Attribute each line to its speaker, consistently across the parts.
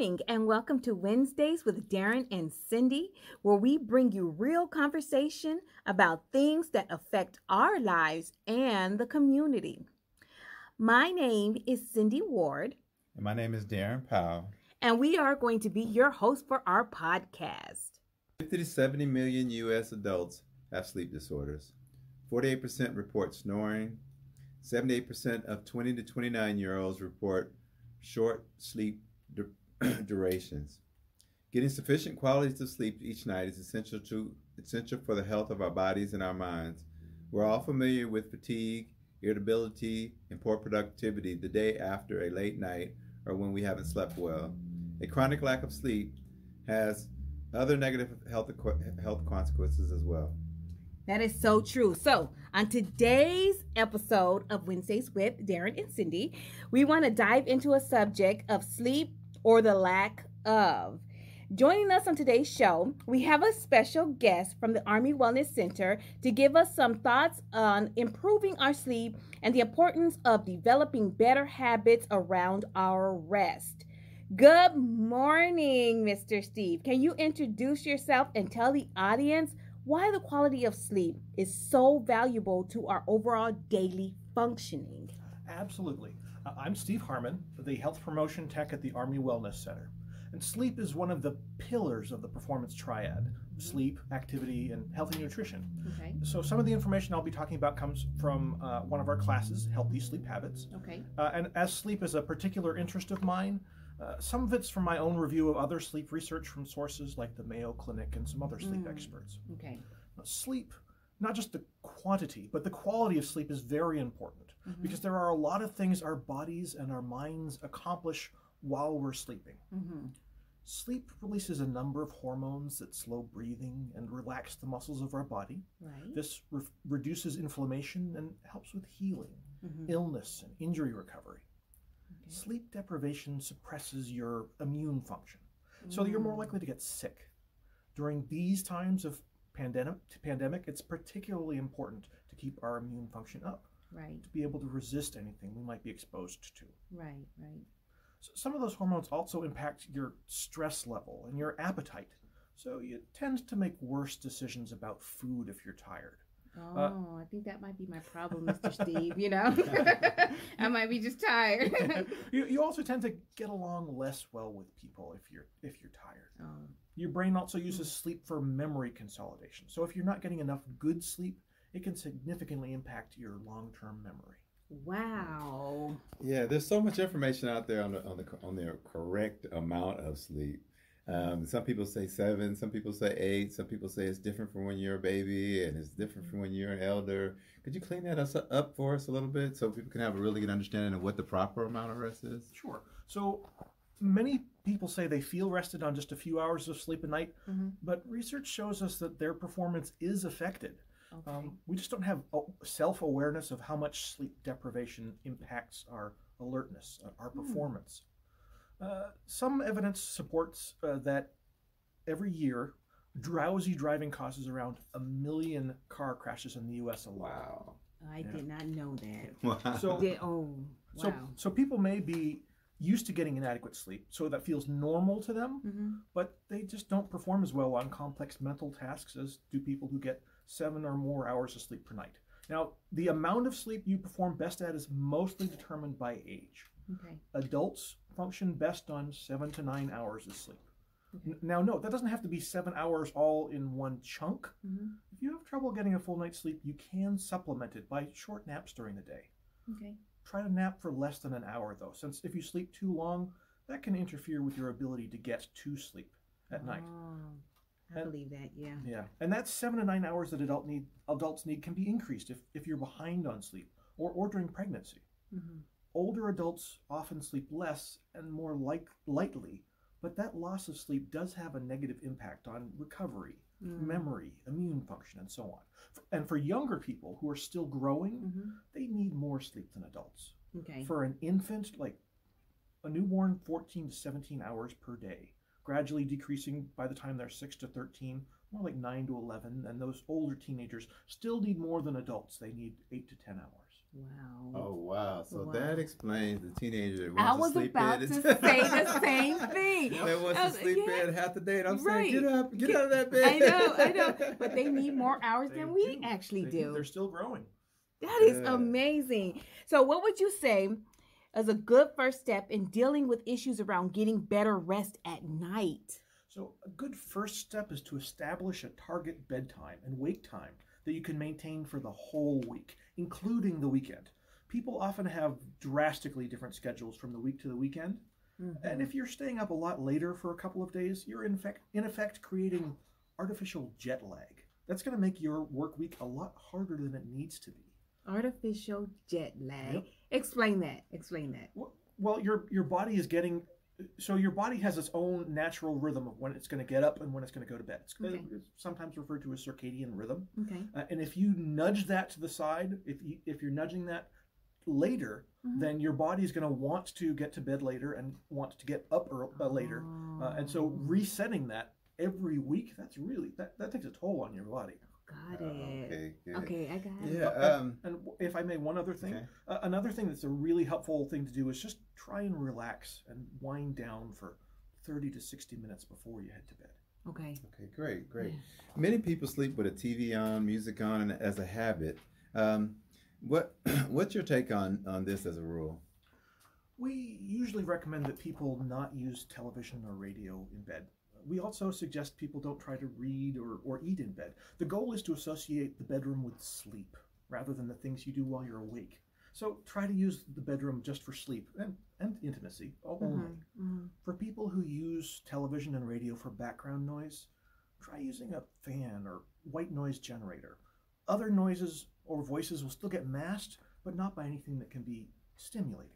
Speaker 1: morning, and welcome to Wednesdays with Darren and Cindy, where we bring you real conversation about things that affect our lives and the community. My name is Cindy Ward,
Speaker 2: And my name is Darren Powell.
Speaker 1: and we are going to be your host for our podcast.
Speaker 2: 50 to 70 million U.S. adults have sleep disorders. 48% report snoring. 78% of 20 to 29-year-olds report short sleep durations. Getting sufficient qualities of sleep each night is essential for the health of our bodies and our minds. We're all familiar with fatigue, irritability, and poor productivity the day after a late night or when we haven't slept well. A chronic lack of sleep has other negative health consequences as well.
Speaker 1: That is so true. So, on today's episode of Wednesdays with Darren and Cindy, we want to dive into a subject of sleep or the lack of. Joining us on today's show, we have a special guest from the Army Wellness Center to give us some thoughts on improving our sleep and the importance of developing better habits around our rest. Good morning, Mr. Steve. Can you introduce yourself and tell the audience why the quality of sleep is so valuable to our overall daily functioning?
Speaker 3: Absolutely. I'm Steve Harmon, the Health Promotion Tech at the Army Wellness Center. And sleep is one of the pillars of the performance triad: sleep, activity, and healthy nutrition.
Speaker 1: Okay.
Speaker 3: So some of the information I'll be talking about comes from one of our classes, Healthy Sleep Habits.
Speaker 1: Okay.
Speaker 3: And as sleep is a particular interest of mine, some of it's from my own review of other sleep research from sources like the Mayo Clinic and some other sleep experts.
Speaker 1: Okay.
Speaker 3: Now, sleep, not just the quantity, but the quality of sleep is very important because there are a lot of things our bodies and our minds accomplish while we're sleeping. Sleep releases a number of hormones that slow breathing and relax the muscles of our body.
Speaker 1: Right.
Speaker 3: This reduces inflammation and helps with healing, illness, and injury recovery.
Speaker 1: Okay.
Speaker 3: Sleep deprivation suppresses your immune function, so that you're more likely to get sick. During these times of pandemic, it's particularly important to keep our immune function up,
Speaker 1: Right.
Speaker 3: to be able to resist anything we might be exposed to.
Speaker 1: Right. Right.
Speaker 3: So some of those hormones also impact your stress level and your appetite, so you tend to make worse decisions about food if you're tired.
Speaker 1: Oh, I think that might be my problem, Mr. Steve, you know? I might be just tired.
Speaker 3: You also tend to get along less well with people if you're tired.
Speaker 1: Oh.
Speaker 3: Your brain also uses sleep for memory consolidation. So if you're not getting enough good sleep, it can significantly impact your long-term memory.
Speaker 1: Wow.
Speaker 2: Yeah, there's so much information out there on the correct amount of sleep. Some people say 7, some people say 8, some people say it's different from when you're a baby and it's different from when you're an elder. Could you clean that up for us a little bit so people can have a really good understanding of what the proper amount of rest is?
Speaker 3: Sure. So many people say they feel rested on just a few hours of sleep a night, but research shows us that their performance is affected.
Speaker 1: Okay.
Speaker 3: We just don't have self-awareness of how much sleep deprivation impacts our alertness, our performance. Some evidence supports that every year, drowsy driving causes around 1 million car crashes in the U.S. alone.
Speaker 2: Wow.
Speaker 1: I did not know that.
Speaker 2: Wow.
Speaker 3: So,
Speaker 1: Wow.
Speaker 3: so people may be used to getting inadequate sleep, so that feels normal to them, but they just don't perform as well on complex mental tasks as do people who get 7 or more hours of sleep per night. Now, the amount of sleep you perform best at is mostly determined by age.
Speaker 1: Okay.
Speaker 3: Adults function best on 7 to 9 hours of sleep. Now, no, that doesn't have to be 7 hours all in one chunk. If you have trouble getting a full night's sleep, you can supplement it by short naps during the day.
Speaker 1: Okay.
Speaker 3: Try to nap for less than an hour, though, since if you sleep too long, that can interfere with your ability to get to sleep at night.
Speaker 1: I believe that, yeah.
Speaker 3: Yeah, and that 7 to 9 hours that adults need can be increased if you're behind on sleep or during pregnancy. Older adults often sleep less and more lightly, but that loss of sleep does have a negative impact on recovery, memory, immune function, and so on. And for younger people who are still growing, they need more sleep than adults.
Speaker 1: Okay.
Speaker 3: For an infant, like a newborn, 14 to 17 hours per day, gradually decreasing by the time they're 6 to 13, more like 9 to 11, and those older teenagers still need more than adults. They need 8 to 10 hours.
Speaker 1: Wow.
Speaker 2: Oh wow! So
Speaker 1: Wow.
Speaker 2: that explains the teenager that
Speaker 1: I
Speaker 2: wants
Speaker 1: was
Speaker 2: to sleep
Speaker 1: about
Speaker 2: in.
Speaker 1: to say the same thing.
Speaker 2: That wants to sleep in half the day. And I'm saying, get up, get out of that
Speaker 1: I
Speaker 2: bed.
Speaker 1: know. But they need more hours
Speaker 3: They
Speaker 1: than we
Speaker 3: do.
Speaker 1: actually
Speaker 3: They
Speaker 1: do.
Speaker 3: They're still growing.
Speaker 1: That is amazing. So, what would you say is a good first step in dealing with issues around getting better rest at night?
Speaker 3: So a good first step is to establish a target bedtime and wake time that you can maintain for the whole week, including the weekend. People often have drastically different schedules from the week to the weekend. Mm-hmm. And if you're staying up a lot later for a couple of days, you're in effect creating artificial jet lag. That's going to make your work week a lot harder than it needs to be.
Speaker 1: Artificial jet lag.
Speaker 3: Yep.
Speaker 1: Explain that.
Speaker 3: Well, your body is getting... So your body has its own natural rhythm of when it's going to get up and when it's going to go to bed. It's sometimes referred to as circadian rhythm.
Speaker 1: Okay.
Speaker 3: And if you nudge that to the side, if you're nudging that later, then your body is going to want to get to bed later and want to get up later. And so resetting that every week, that's really, that takes a toll on your body.
Speaker 1: Got it. Okay, I got it.
Speaker 2: Yeah.
Speaker 3: And if I may, one other thing. Okay. Another thing that's a really helpful thing to do is just try and relax and wind down for 30 to 60 minutes before you head to bed.
Speaker 1: Okay.
Speaker 2: Okay, great. Yeah. Many people sleep with a TV on, music on, and as a habit. What's your take on this as a rule?
Speaker 3: We usually recommend that people not use television or radio in bed. We also suggest people don't try to read or eat in bed. The goal is to associate the bedroom with sleep rather than the things you do while you're awake. So try to use the bedroom just for sleep and intimacy only. For people who use television and radio for background noise, try using a fan or white noise generator. Other noises or voices will still get masked, but not by anything that can be stimulating.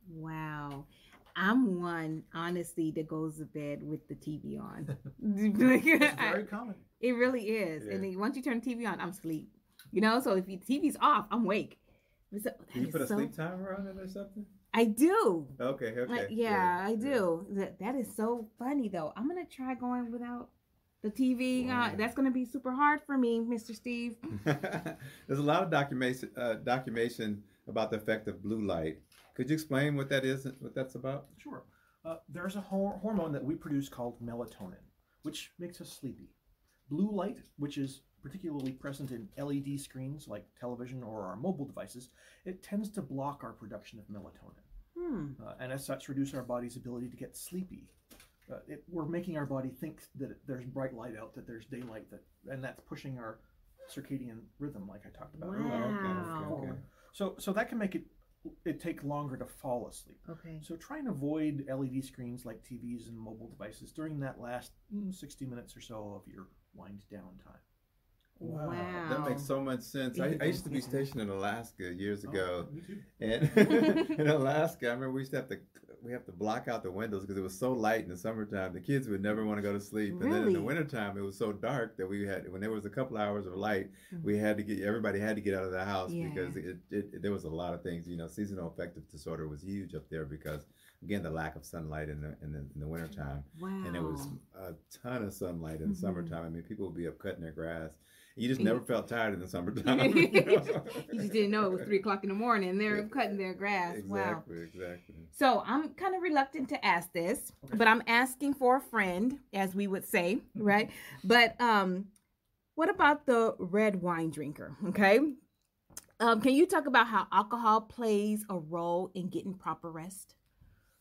Speaker 1: Wow. I'm one, honestly, that goes to bed with the TV on.
Speaker 3: It's very common.
Speaker 1: It really is. Yeah. And then once you turn the TV on, I'm asleep. So if the TV's off, I'm awake.
Speaker 2: So, do you put a sleep timer on it or something?
Speaker 1: I do.
Speaker 2: Okay.
Speaker 1: I do. That is so funny, though. I'm going to try going without the TV. Wow. That's going to be super hard for me, Mr. Steve.
Speaker 2: There's a lot of documentation about the effect of blue light. Could you explain what that is, what that's about?
Speaker 3: Sure. There's a hormone that we produce called melatonin, which makes us sleepy. Blue light, which is particularly present in LED screens like television or our mobile devices, it tends to block our production of melatonin. And as such, reduce our body's ability to get sleepy. We're making our body think that there's bright light out, that there's daylight, and that's pushing our circadian rhythm like I talked about earlier.
Speaker 2: Okay.
Speaker 3: So that can make it take longer to fall asleep.
Speaker 1: Okay.
Speaker 3: So try and avoid LED screens like TVs and mobile devices during that last 60 minutes or so of your wind down time.
Speaker 2: Wow. That makes so much sense. I used to be stationed in Alaska years ago.
Speaker 3: Me too.
Speaker 2: And in Alaska, I remember we have to block out the windows because it was so light in the summertime. The kids would never want to go to sleep.
Speaker 1: Really?
Speaker 2: And then in the wintertime, it was so dark that when there was a couple hours of light, everybody had to get out of the house because there was a lot of things. Seasonal affective disorder was huge up there because, again, the lack of sunlight in the wintertime.
Speaker 1: Wow.
Speaker 2: And there was a ton of sunlight in the summertime. I mean, people would be up cutting their grass. You just never felt tired in the summertime.
Speaker 1: You just didn't know it was 3:00 in the morning. They're cutting their grass.
Speaker 2: Exactly.
Speaker 1: So I'm kind of reluctant to ask this, but I'm asking for a friend, as we would say, right? But what about the red wine drinker? Okay. Can you talk about how alcohol plays a role in getting proper rest?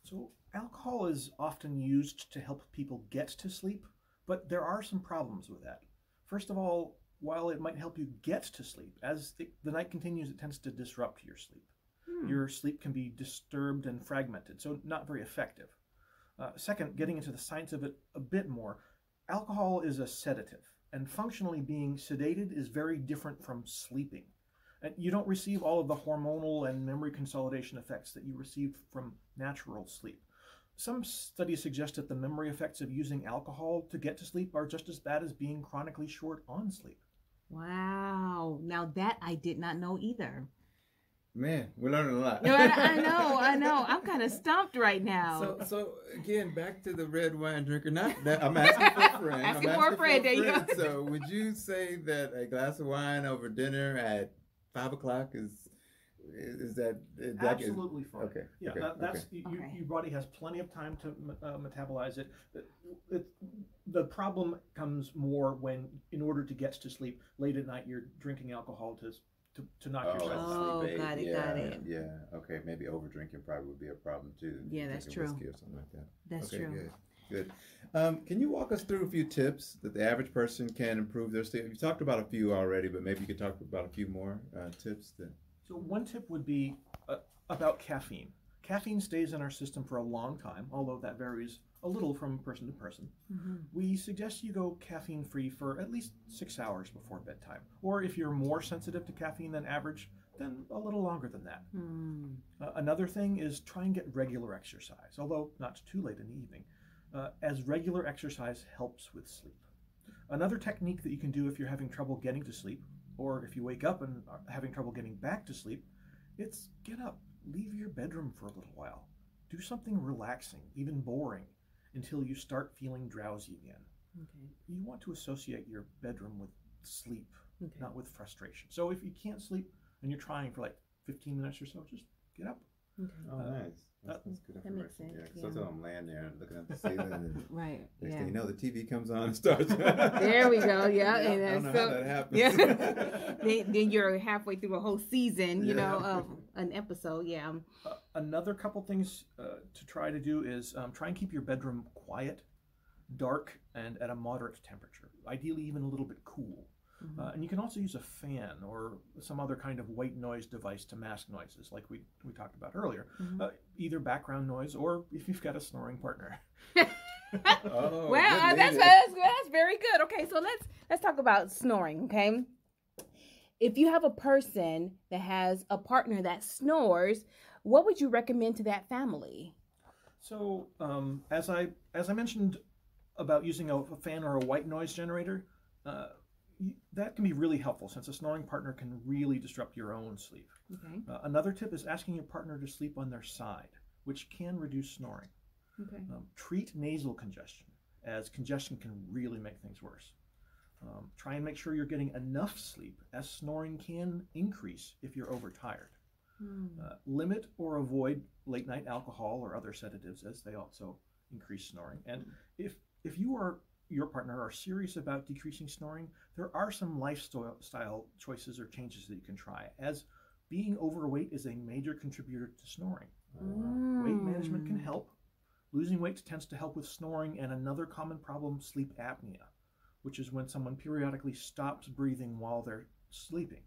Speaker 3: So alcohol is often used to help people get to sleep, but there are some problems with that. First of all, while it might help you get to sleep, as the night continues, it tends to disrupt your sleep. Your sleep can be disturbed and fragmented, so not very effective. Second, getting into the science of it a bit more, alcohol is a sedative, and functionally being sedated is very different from sleeping. And you don't receive all of the hormonal and memory consolidation effects that you receive from natural sleep. Some studies suggest that the memory effects of using alcohol to get to sleep are just as bad as being chronically short on sleep.
Speaker 1: Wow. Now that I did not know either.
Speaker 2: Man, we're learning a lot.
Speaker 1: I know. I'm kind of stumped right now.
Speaker 2: So again, back to the red wine drinker. Not that I'm asking for a friend.
Speaker 1: Asking for a friend. There you go.
Speaker 2: So would you say that a glass of wine over dinner at 5 o'clock Is that
Speaker 3: absolutely fine?
Speaker 2: Okay.
Speaker 3: Yeah,
Speaker 2: okay.
Speaker 3: that's
Speaker 1: Okay.
Speaker 3: your body has plenty of time to metabolize it. The problem comes more when, in order to get to sleep late at night, you're drinking alcohol to knock yourself out.
Speaker 1: Oh,
Speaker 2: sleep aid.
Speaker 1: got it,
Speaker 2: Yeah,
Speaker 1: got it.
Speaker 2: yeah. Okay, maybe over drinking probably would be a problem too.
Speaker 1: Yeah, that's
Speaker 2: Drinking
Speaker 1: true.
Speaker 2: whiskey or something like that.
Speaker 1: That's
Speaker 2: okay,
Speaker 1: true.
Speaker 2: Good. Can you walk us through a few tips that the average person can improve their sleep? You talked about a few already, but maybe you could talk about a few more tips.
Speaker 3: So one tip would be about caffeine. Caffeine stays in our system for a long time, although that varies a little from person to person.
Speaker 1: Mm-hmm.
Speaker 3: We suggest you go caffeine-free for at least 6 hours before bedtime. Or if you're more sensitive to caffeine than average, then a little longer than that.
Speaker 1: Mm.
Speaker 3: Another thing is try and get regular exercise, although not too late in the evening, as regular exercise helps with sleep. Another technique that you can do if you're having trouble getting to sleep, or if you wake up and are having trouble getting back to sleep, it's get up, leave your bedroom for a little while. Do something relaxing, even boring, until you start feeling drowsy again.
Speaker 1: Okay.
Speaker 3: You want to associate your bedroom with sleep,
Speaker 1: Okay.
Speaker 3: not with frustration. So if you can't sleep and you're trying for like 15 minutes or so, just get up.
Speaker 1: Okay.
Speaker 2: Oh, nice. That's good
Speaker 1: that
Speaker 2: information.
Speaker 1: makes sense,
Speaker 2: Yeah,
Speaker 1: yeah.
Speaker 2: so I'm laying there and looking at the ceiling, and
Speaker 1: Right.
Speaker 2: next
Speaker 1: Yeah.
Speaker 2: thing you know, the TV comes on and starts.
Speaker 1: There we go. Yeah.
Speaker 2: I
Speaker 1: And
Speaker 2: don't know
Speaker 1: so,
Speaker 2: how that happens.
Speaker 1: yeah. then you're halfway through a whole season, you
Speaker 2: Yeah.
Speaker 1: know, of an episode. Yeah.
Speaker 3: Another couple things to try to do is try and keep your bedroom quiet, dark, and at a moderate temperature. Ideally, even a little bit cool.
Speaker 1: Mm-hmm.
Speaker 3: And you can also use a fan or some other kind of white noise device to mask noises, like we talked about earlier.
Speaker 1: Mm-hmm.
Speaker 3: Either background noise or if you've got a snoring partner.
Speaker 2: Oh,
Speaker 1: Well,
Speaker 2: good
Speaker 1: that's
Speaker 2: lady.
Speaker 1: very good. Okay, so let's talk about snoring. Okay, if you have a person that has a partner that snores, what would you recommend to that family?
Speaker 3: So as I mentioned about using a fan or a white noise generator, that can be really helpful since a snoring partner can really disrupt your own sleep.
Speaker 1: Okay.
Speaker 3: Another tip is asking your partner to sleep on their side, which can reduce snoring.
Speaker 1: Okay.
Speaker 3: Treat nasal congestion, as congestion can really make things worse. Try and make sure you're getting enough sleep, as snoring can increase if you're overtired. Limit or avoid late night alcohol or other sedatives, as they also increase snoring. And if you or your partner are serious about decreasing snoring, there are some lifestyle choices or changes that you can try, as being overweight is a major contributor to snoring. Weight management can help. Losing weight tends to help with snoring, and another common problem, sleep apnea, which is when someone periodically stops breathing while they're sleeping.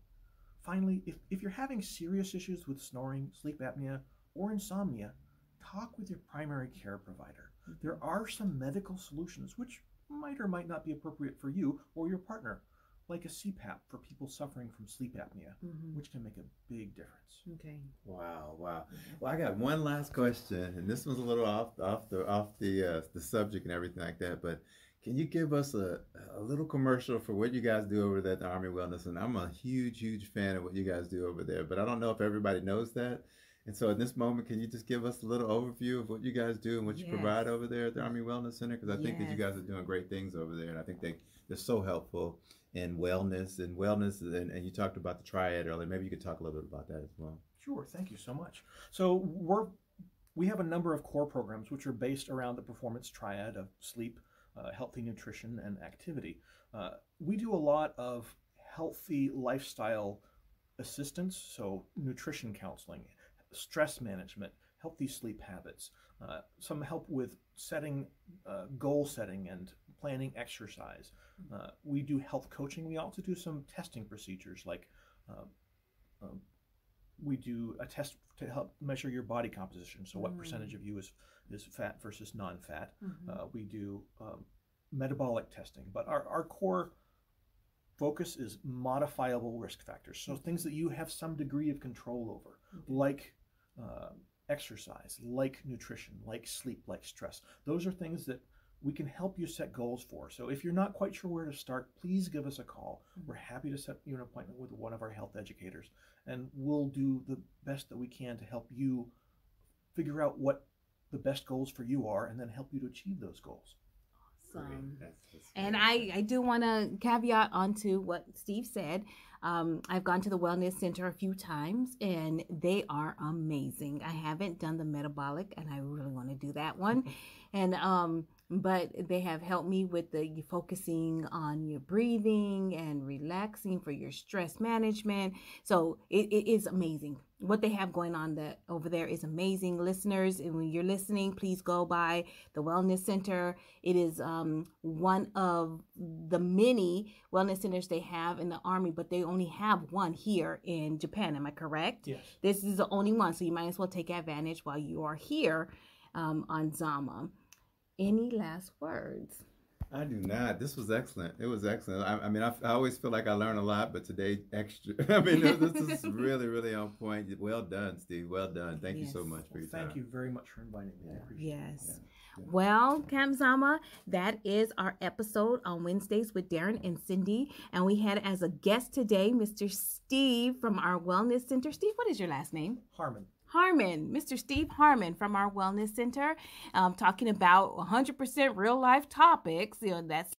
Speaker 3: Finally, if you're having serious issues with snoring, sleep apnea, or insomnia, talk with your primary care provider. There are some medical solutions which might or might not be appropriate for you or your partner, like a CPAP for people suffering from sleep apnea, which can make a big difference.
Speaker 1: Okay.
Speaker 2: Wow. Well, I got one last question, and this one's a little off the subject and everything like that. But can you give us a little commercial for what you guys do over there at the Army Wellness? And I'm a huge fan of what you guys do over there, but I don't know if everybody knows that. And so, in this moment, can you just give us a little overview of what you guys do and what you provide over there at the Army Wellness Center? Because I think that you guys are doing great things over there, and I think they're so helpful in wellness, and you talked about the triad earlier. Maybe you could talk a little bit about that as well.
Speaker 3: Sure, thank you so much. So we have a number of core programs which are based around the performance triad of sleep, healthy nutrition, and activity. We do a lot of healthy lifestyle assistance, so nutrition counseling, stress management, healthy sleep habits, some help with goal setting and planning exercise. We do health coaching. We also do some testing procedures, like we do a test to help measure your body composition, so what percentage of you is fat versus non-fat. We do metabolic testing, but our core focus is modifiable risk factors, so things that you have some degree of control over, like exercise, like nutrition, like sleep, like stress. Those are things that we can help you set goals for. So if you're not quite sure where to start, please give us a call. We're happy to set you an appointment with one of our health educators, and we'll do the best that we can to help you figure out what the best goals for you are, and then help you to achieve those goals.
Speaker 1: Awesome. And I do want to caveat onto what Steve said. I've gone to the Wellness Center a few times, and they are amazing. I haven't done the metabolic, and I really want to do that one. And but they have helped me with the focusing on your breathing and relaxing for your stress management. So it is amazing. What they have going on over there is amazing. Listeners, and when you're listening, please go by the Wellness Center. It is one of the many wellness centers they have in the Army, but they only have one here in Japan. Am I correct?
Speaker 3: Yes.
Speaker 1: This is the only one, so you might as well take advantage while you are here on Zama. Any last words?
Speaker 2: I do not. This was excellent. It was excellent. I mean, I always feel like I learn a lot, but today extra. I mean, this is really, really on point. Well done, Steve. Well done. Thank you so much for your time.
Speaker 3: Thank you very much for inviting me. I appreciate it.
Speaker 1: Yes. Yeah. Well, Camp Zama, that is our episode on Wednesdays with Darren and Cindy. And we had as a guest today, Mr. Steve from our Wellness Center. Steve, what is your last name?
Speaker 3: Harmon.
Speaker 1: Harmon, Mr. Steve Harmon from our Wellness Center, talking about 100% real life topics. That's